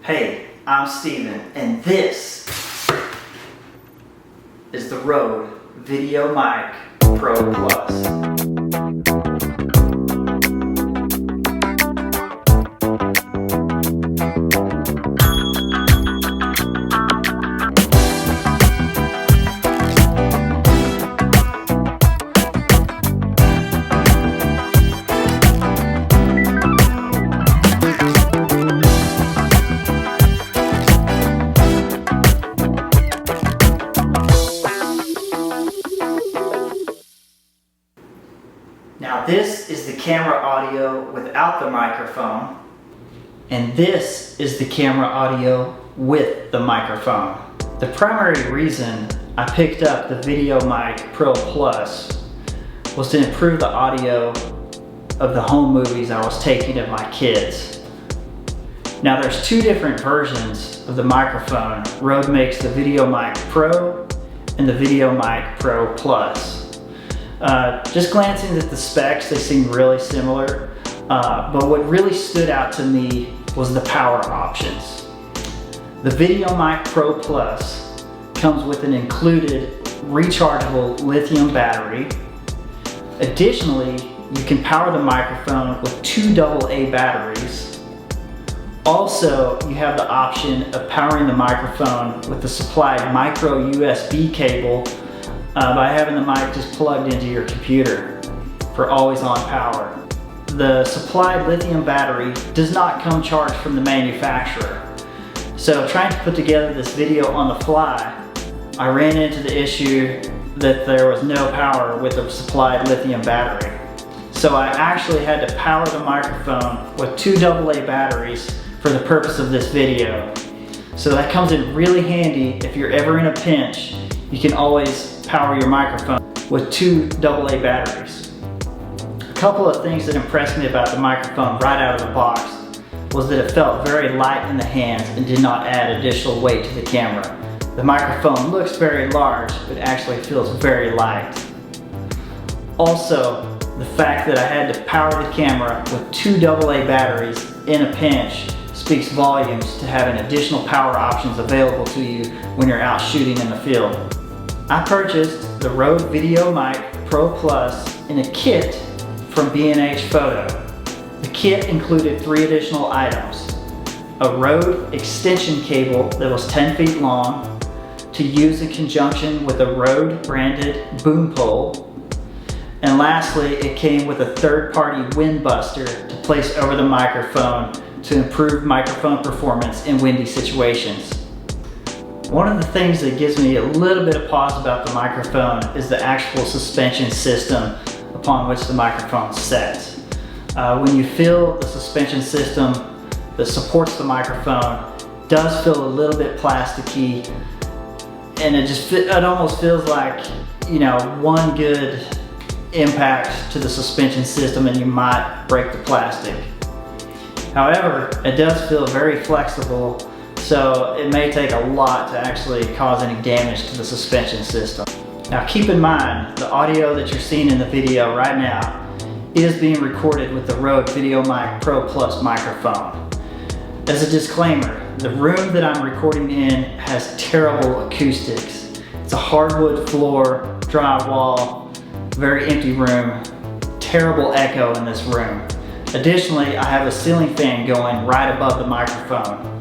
Hey, I'm Steven, and this is the Rode VideoMic Pro Plus. Now this is the camera audio without the microphone, and this is the camera audio with the microphone. The primary reason I picked up the VideoMic Pro Plus was to improve the audio of the home movies I was taking of my kids. Now there's two different versions of the microphone. Rode makes the VideoMic Pro and the VideoMic Pro Plus. Just glancing at the specs, they seem really similar, but what really stood out to me was the power options. The VideoMic Pro Plus comes with an included rechargeable lithium battery. Additionally, you can power the microphone with two AA batteries. Also, you have the option of powering the microphone with the supplied micro USB cable by having the mic just plugged into your computer for always on power. The supplied lithium battery does not come charged from the manufacturer. So trying to put together this video on the fly, I ran into the issue that there was no power with the supplied lithium battery. So I actually had to power the microphone with two AA batteries for the purpose of this video. So that comes in really handy if you're ever in a pinch. You can always power your microphone with two AA batteries. A couple of things that impressed me about the microphone right out of the box was that it felt very light in the hands and did not add additional weight to the camera. The microphone looks very large, but actually feels very light. Also, the fact that I had to power the camera with two AA batteries in a pinch speaks volumes to having additional power options available to you when you're out shooting in the field. I purchased the Rode VideoMic Pro Plus in a kit from B&H Photo. The kit included 3 additional items: a Rode extension cable that was 10 feet long to use in conjunction with a Rode branded boom pole, and lastly it came with a third-party wind buster to place over the microphone to improve microphone performance in windy situations. One of the things that gives me a little bit of pause about the microphone is the actual suspension system upon which the microphone sets. When you feel the suspension system that supports the microphone does feel a little bit plasticky, and it almost feels like, you know, one good impact to the suspension system and you might break the plastic. However, it does feel very flexible, so it may take a lot to actually cause any damage to the suspension system. Now keep in mind, the audio that you're seeing in the video right now is being recorded with the Rode VideoMic Pro Plus microphone. As a disclaimer, the room that I'm recording in has terrible acoustics. It's a hardwood floor, drywall, very empty room, terrible echo in this room. Additionally, I have a ceiling fan going right above the microphone.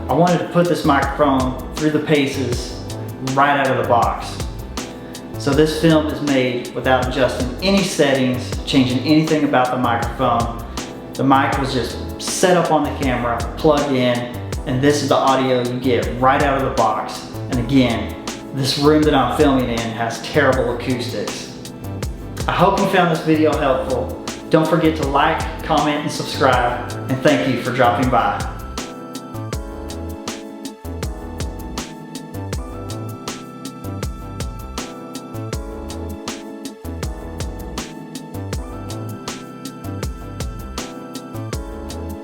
I wanted to put this microphone through the paces right out of the box. So this film is made without adjusting any settings, changing anything about the microphone. The mic was just set up on the camera, plugged in, and this is the audio you get right out of the box. And again, this room that I'm filming in has terrible acoustics. I hope you found this video helpful. Don't forget to like, comment, and subscribe, and thank you for dropping by.